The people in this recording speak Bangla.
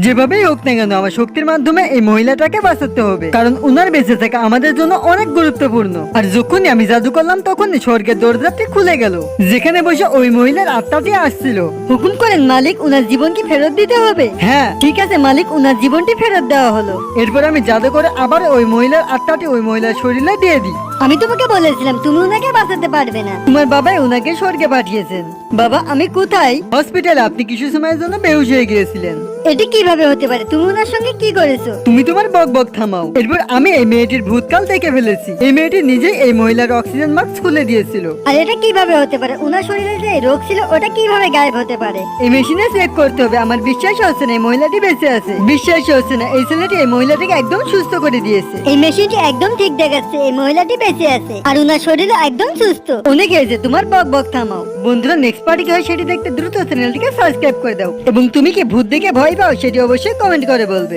যেভাবেই হোক না কেন আমার শক্তির মাধ্যমে এই মহিলাটাকে বাঁচাতে হবে, কারণ উনার বেঁচে থাকা আমাদের জন্য অনেক গুরুত্বপূর্ণ। আর যখনই আমি জাদু করলাম তখনই স্বর্গের দরজাটি খুলে গেল, যেখানে বসে ওই মহিলার আত্মাটি আসছিল। হুকুম করেন মালিক, উনার জীবন কি ফেরত দিতে হবে? হ্যাঁ। ঠিক আছে মালিক, উনার জীবনটি ফেরত দেওয়া হলো। এরপর আমি জাদু করে আবার ওই মহিলার আত্মাটি ওই মহিলার শরীরে দিয়ে দিই। আমি তোমাকে বলেছিলাম তুমি উনাকে বাঁচাতে পারবে না। তোমার বাবাই ওনাকে স্বর্গে পাঠিয়েছেন। বাবা আমি কোথায়? হসপিটালে আপনি কিছু সময়ের জন্য বেহুশ হয়ে গিয়েছিলেন। এটি কিভাবে হতে পারে? তুমি উনার সঙ্গে কি করেছো? তুমি তোমার বক বক থামাও। এরপর আমি এই মেয়েটির ভূতকাল দেখে ফেলেছি। এই মেয়েটি নিজেই এই মহিলার অক্সিজেন মাস্ক খুলে দিয়েছিল। আর এটা কিভাবে হতে পারে? উনার শরীরে যে রোগ ছিল ওটা কিভাবে গায়েব হতে পারে? এই মেশিনে চেক করতে হবে। আমার বিশ্বাস হচ্ছে না এই মহিলাটি বেঁচে আছে। বিশ্বাস হচ্ছে না এই ছেলেটি এই মহিলাটিকে একদম সুস্থ করে দিয়েছে। এই মেশিনটি একদম ঠিক দেখাচ্ছে এই মহিলাটি বেঁচে আছে আর উনার শরীরে একদম সুস্থ। অনেক হয়েছে, তোমার বক বক থামাও। বন্ধুরা, নেক্সট পার্টি কি হয় সেটি দেখতে দ্রুত চ্যানেলটিকে সাবস্ক্রাইব করে দাও, এবং তুমি কি ভূত দেখে ভয় পাও সেটি অবশ্যই কমেন্ট করে বলবে।